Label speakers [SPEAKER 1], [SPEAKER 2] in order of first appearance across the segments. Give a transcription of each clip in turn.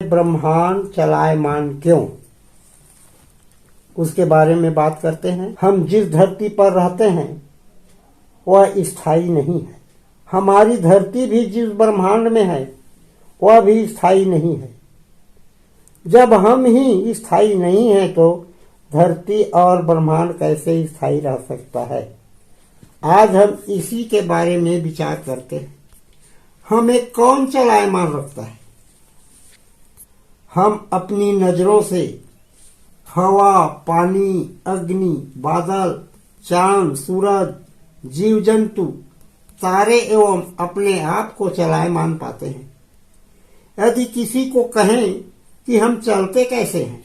[SPEAKER 1] ब्रह्मांड चलायमान क्यों, उसके बारे में बात करते हैं। हम जिस धरती पर रहते हैं वह स्थायी नहीं है। हमारी धरती भी जिस ब्रह्मांड में है वह भी स्थायी नहीं है। जब हम ही स्थायी नहीं है तो धरती और ब्रह्मांड कैसे स्थायी रह सकता है। आज हम इसी के बारे में विचार करते हैं। हमें कौन चलायमान रखता है। हम अपनी नजरों से हवा, पानी, अग्नि, बादल, चांद, सूरज, जीव जंतु, तारे एवं अपने आप को चलायमान पाते हैं। यदि किसी को कहें कि हम चलते कैसे हैं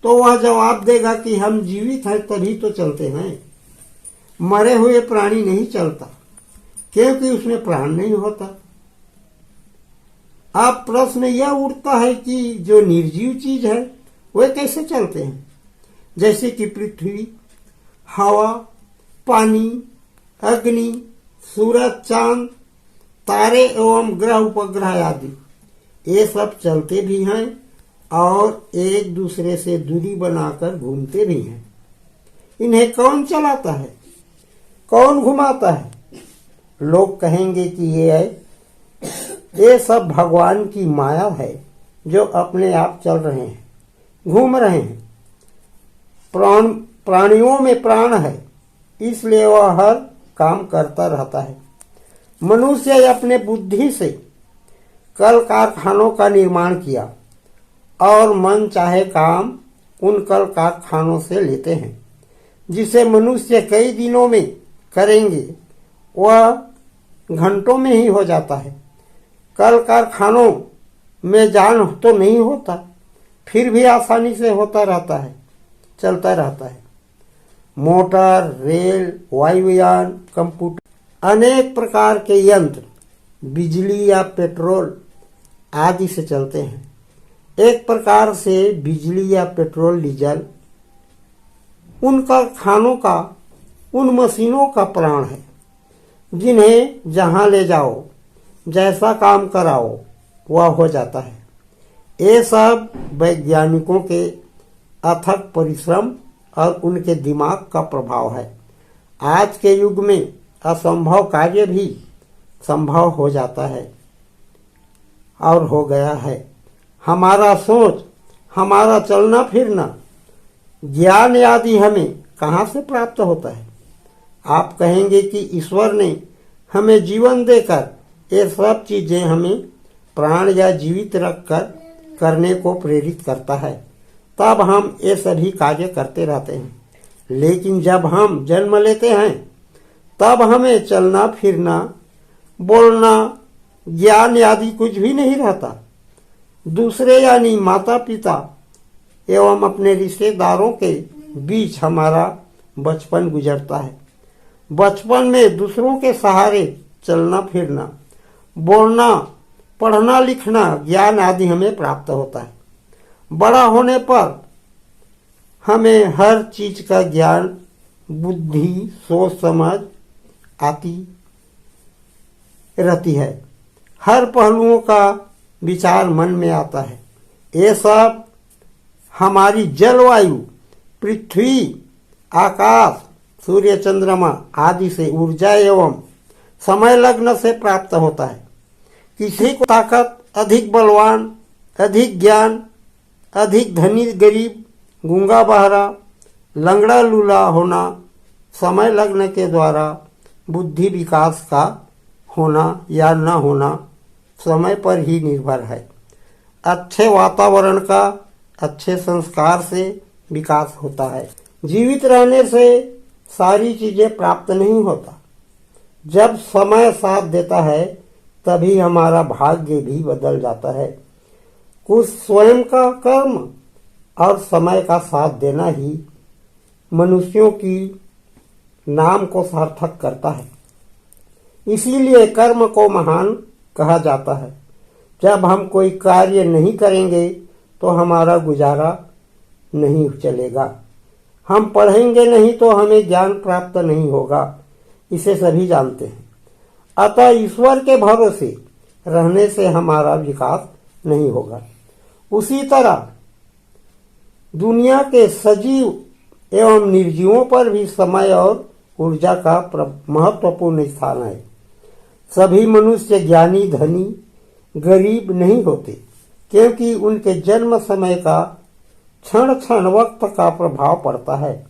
[SPEAKER 1] तो वह जवाब देगा कि हम जीवित हैं तभी तो चलते हैं। मरे हुए प्राणी नहीं चलता क्योंकि उसमें प्राण नहीं होता। अब प्रश्न यह उठता है कि जो निर्जीव चीज है वे कैसे चलते हैं, जैसे कि पृथ्वी, हवा, पानी, अग्नि, सूरज, चांद, तारे एवं ग्रह उपग्रह आदि, ये सब चलते भी हैं और एक दूसरे से दूरी बनाकर घूमते भी हैं। इन्हें कौन चलाता है, कौन घुमाता है? लोग कहेंगे कि ये सब भगवान की माया है जो अपने आप चल रहे हैं, घूम रहे हैं। प्राणियों में प्राण है इसलिए वह हर काम करता रहता है। मनुष्य अपने बुद्धि से कल कारखानों का निर्माण किया और मन चाहे काम उन कल कारखानों से लेते हैं। जिसे मनुष्य कई दिनों में करेंगे वह घंटों में ही हो जाता है। कल कारखानों में जान तो नहीं होता, फिर भी आसानी से होता रहता है, चलता रहता है। मोटर, रेल, वायुयान, कंप्यूटर, अनेक प्रकार के यंत्र बिजली या पेट्रोल आदि से चलते हैं। एक प्रकार से बिजली या पेट्रोल, डीजल उन कारखानों का, उन मशीनों का प्राण है जिन्हें जहां ले जाओ, जैसा काम कराओ वह हो जाता है। ये सब वैज्ञानिकों के अथक परिश्रम और उनके दिमाग का प्रभाव है। आज के युग में असंभव कार्य भी संभव हो जाता है और हो गया है। हमारा सोच, हमारा चलना फिरना, ज्ञान आदि हमें कहाँ से प्राप्त होता है? आप कहेंगे कि ईश्वर ने हमें जीवन देकर ये सब चीजें हमें प्राण या जीवित रखकर करने को प्रेरित करता है, तब हम ये सभी कार्य करते रहते हैं। लेकिन जब हम जन्म लेते हैं तब हमें चलना फिरना, बोलना, ज्ञान आदि कुछ भी नहीं रहता। दूसरे यानी माता पिता एवं अपने रिश्तेदारों के बीच हमारा बचपन गुजरता है। बचपन में दूसरों के सहारे चलना फिरना, बोलना, पढ़ना लिखना, ज्ञान आदि हमें प्राप्त होता है। बड़ा होने पर हमें हर चीज का ज्ञान, बुद्धि, सोच समझ आती रहती है। हर पहलुओं का विचार मन में आता है। ये सब हमारी जलवायु, पृथ्वी, आकाश, सूर्य, चंद्रमा आदि से ऊर्जा एवं समय लग्न से प्राप्त होता है। किसी को ताकत, अधिक बलवान, अधिक ज्ञान, अधिक धनी गरीब, गूंगा बहरा, लंगड़ा लूला होना समय लग्न के द्वारा बुद्धि विकास का होना या न होना समय पर ही निर्भर है। अच्छे वातावरण का, अच्छे संस्कार से विकास होता है। जीवित रहने से सारी चीजें प्राप्त नहीं होता। जब समय साथ देता है तभी हमारा भाग्य भी बदल जाता है। कुछ स्वयं का कर्म और समय का साथ देना ही मनुष्यों की नाम को सार्थक करता है। इसीलिए कर्म को महान कहा जाता है। जब हम कोई कार्य नहीं करेंगे तो हमारा गुजारा नहीं चलेगा। हम पढ़ेंगे नहीं तो हमें ज्ञान प्राप्त नहीं होगा, इसे सभी जानते हैं। अतः ईश्वर के भरोसे रहने से हमारा विकास नहीं होगा। उसी तरह दुनिया के सजीव एवं निर्जीवों पर भी समय और ऊर्जा का महत्वपूर्ण स्थान है। सभी मनुष्य ज्ञानी, धनी, गरीब नहीं होते, क्योंकि उनके जन्म समय का क्षण क्षण वक्त का प्रभाव पड़ता है।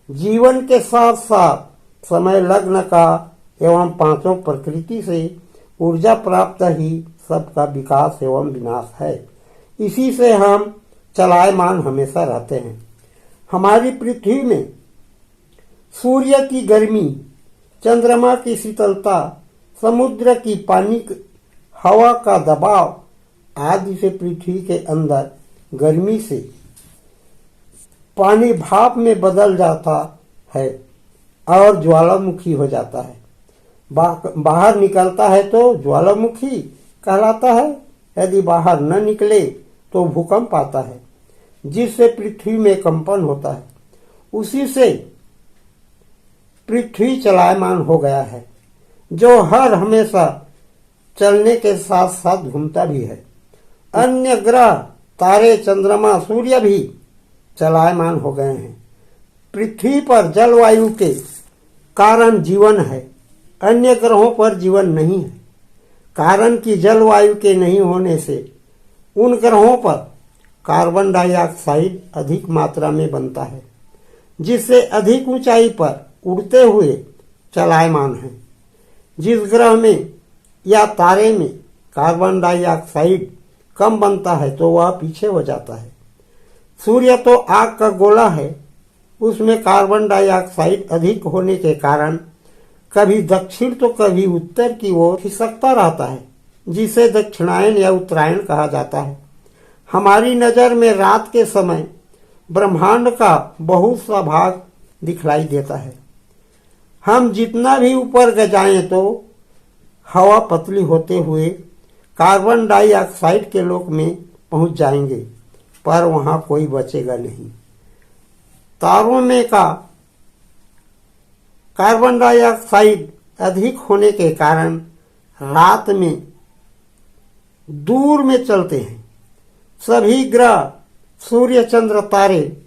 [SPEAKER 1] जीवन के साथ साथ समय, लग्न का एवं पांचों प्रकृति से ऊर्जा प्राप्त ही सबका विकास एवं विनाश है। इसी से हम चलायमान हमेशा रहते हैं। हमारी पृथ्वी में सूर्य की गर्मी, चंद्रमा की शीतलता, समुद्र की पानी, हवा का दबाव आदि से पृथ्वी के अंदर गर्मी से पानी भाप में बदल जाता है और ज्वालामुखी हो जाता है। बाहर निकलता है तो ज्वालामुखी कहलाता है, यदि बाहर न निकले तो भूकंप आता है, जिससे पृथ्वी में कंपन होता है। उसी से पृथ्वी चलायमान हो गया है, जो हर हमेशा चलने के साथ साथ घूमता भी है। अन्य ग्रह, तारे, चंद्रमा, सूर्य भी चलायमान हो गए हैं। पृथ्वी पर जलवायु के कारण जीवन है, अन्य ग्रहों पर जीवन नहीं है। कारण कि जलवायु के नहीं होने से उन ग्रहों पर कार्बन डाइऑक्साइड अधिक मात्रा में बनता है, जिससे अधिक ऊंचाई पर उड़ते हुए चलायमान है। जिस ग्रह में या तारे में कार्बन डाइऑक्साइड कम बनता है तो वह पीछे हो जाता है। सूर्य तो आग का गोला है, उसमें कार्बन डाइऑक्साइड अधिक होने के कारण कभी दक्षिण तो कभी उत्तर की ओर खिसकता रहता है, जिसे दक्षिणायन या उत्तरायण कहा जाता है। हमारी नजर में रात के समय ब्रह्मांड का बहुत सा भाग दिखलाई देता है। हम जितना भी ऊपर जाएं तो हवा पतली होते हुए कार्बन डाइऑक्साइड के लोक में पहुंच जाएंगे, पर वहां कोई बचेगा नहीं। तारों में का कार्बन डाइऑक्साइड अधिक होने के कारण रात में दूर में चलते हैं। सभी ग्रह, सूर्य, चंद्र, तारे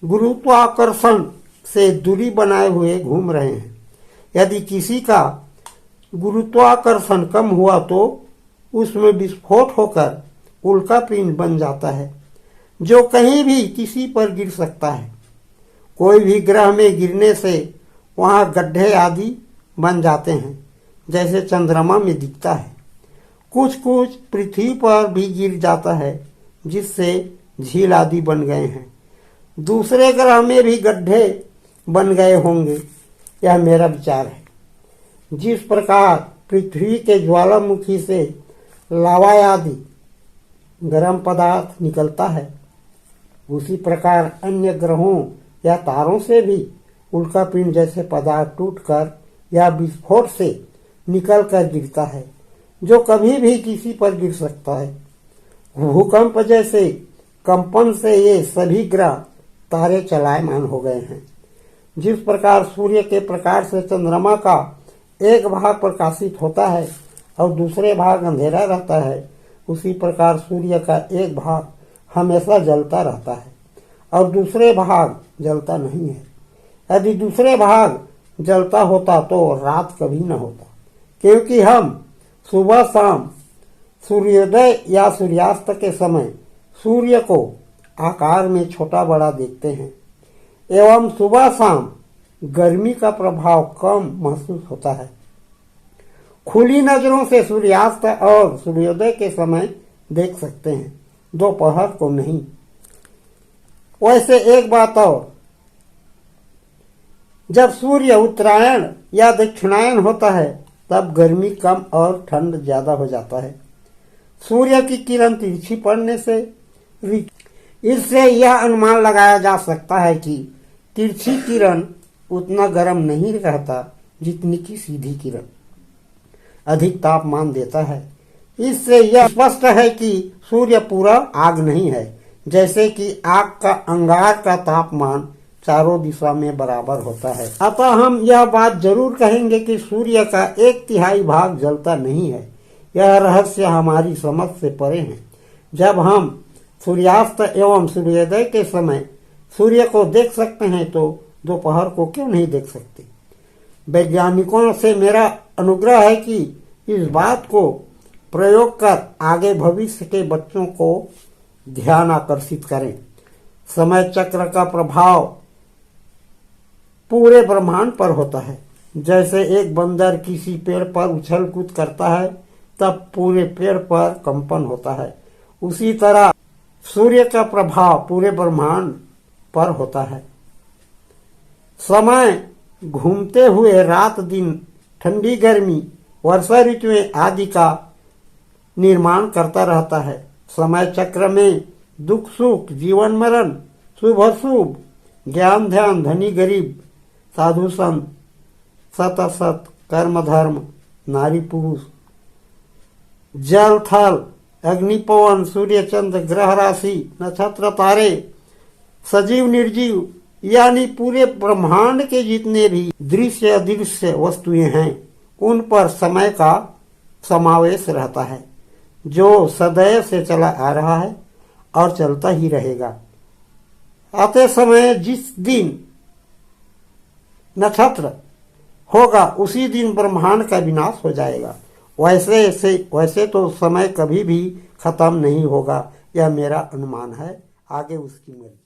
[SPEAKER 1] गुरुत्वाकर्षण से दूरी बनाए हुए घूम रहे हैं। यदि किसी का गुरुत्वाकर्षण कम हुआ तो उसमें विस्फोट होकर उल्का पिंड बन जाता है, जो कहीं भी किसी पर गिर सकता है। कोई भी ग्रह में गिरने से वहां गड्ढे आदि बन जाते हैं, जैसे चंद्रमा में दिखता है। कुछ कुछ पृथ्वी पर भी गिर जाता है, जिससे झील आदि बन गए हैं। दूसरे ग्रह में भी गड्ढे बन गए होंगे, यह मेरा विचार है। जिस प्रकार पृथ्वी के ज्वालामुखी से लावा आदि गर्म पदार्थ निकलता है, उसी प्रकार अन्य ग्रहों या तारों से भी उल्कापिंड जैसे पदार्थ टूटकर या विस्फोट से निकलकर गिरता है, जो कभी भी किसी पर गिर सकता है। भूकंप जैसे कंपन से ये सभी ग्रह तारे चलायमान हो गए हैं। जिस प्रकार सूर्य के प्रकाश से चंद्रमा का एक भाग प्रकाशित होता है और दूसरे भाग अंधेरा रहता है, उसी प्रकार सूर्य का एक भाग हमेशा जलता रहता है और दूसरे भाग जलता नहीं है। यदि दूसरे भाग जलता होता तो रात कभी न होता, क्योंकि हम सुबह शाम सूर्योदय या सूर्यास्त के समय सूर्य को आकार में छोटा बड़ा देखते हैं एवं सुबह शाम गर्मी का प्रभाव कम महसूस होता है। खुली नजरों से सूर्यास्त और सूर्योदय के समय देख सकते हैं, दोपहर को नहीं। वैसे एक बात और, जब सूर्य उत्तरायण या दक्षिणायन होता है तब गर्मी कम और ठंड ज्यादा हो जाता है। सूर्य की किरण तिरछी पड़ने से इससे यह अनुमान लगाया जा सकता है कि तिरछी किरण उतना गर्म नहीं रहता जितनी की सीधी किरण अधिक तापमान देता है। इससे यह स्पष्ट है कि सूर्य पूरा आग नहीं है, जैसे कि आग का अंगार का तापमान चारों दिशा में बराबर होता है। अतः हम यह बात जरूर कहेंगे कि सूर्य का 1/3 भाग जलता नहीं है। यह रहस्य हमारी समझ से परे है। जब हम सूर्यास्त एवं सूर्योदय के समय सूर्य को देख सकते हैं तो दोपहर को क्यों नहीं देख सकते। वैज्ञानिकों से मेरा अनुग्रह है कि इस बात को प्रयोग कर आगे भविष्य के बच्चों को ध्यान आकर्षित करें। समय चक्र का प्रभाव पूरे ब्रह्मांड पर होता है। जैसे एक बंदर किसी पेड़ पर उछल कूद करता है तब पूरे पेड़ पर कंपन होता है, उसी तरह सूर्य का प्रभाव पूरे ब्रह्मांड पर होता है। समय घूमते हुए रात दिन, ठंडी गर्मी, वर्षा ऋतुएं आदि का निर्माण करता रहता है। समय चक्र में दुख सुख, जीवन मरण, शुभ अशुभ, ज्ञान ध्यान, धनी गरीब, साधु संत, सत असत, कर्म धर्म, नारी पुरुष, जल थल, अग्नि पवन, सूर्य चंद्र, ग्रह राशि, नक्षत्र तारे, सजीव निर्जीव यानी पूरे ब्रह्मांड के जितने भी दृश्य अदृश्य वस्तुएं हैं उन पर समय का समावेश रहता है, जो सदैव से चला आ रहा है और चलता ही रहेगा। आते समय जिस दिन नक्षत्र होगा उसी दिन ब्रह्मांड का विनाश हो जाएगा। वैसे तो समय कभी भी खत्म नहीं होगा, यह मेरा अनुमान है, आगे उसकी मर्जी।